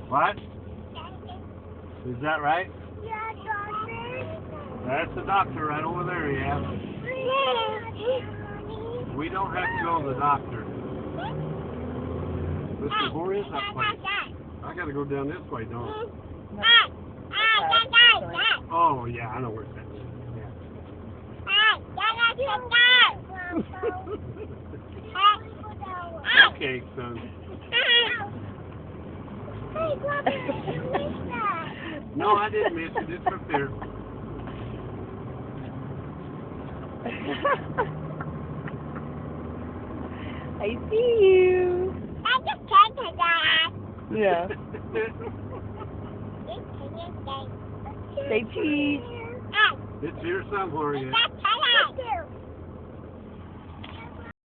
What? Is that right? Yeah, doctor. That's the doctor right over there, yeah. We don't have to go to the doctor. Listen, where is that place? I gotta go down this way, don't I? Oh, yeah, I know where it's at. Yeah. Okay, son. No, I didn't miss it. It's up there. I see you. Yeah. Say cheese. It's here somewhere, yeah.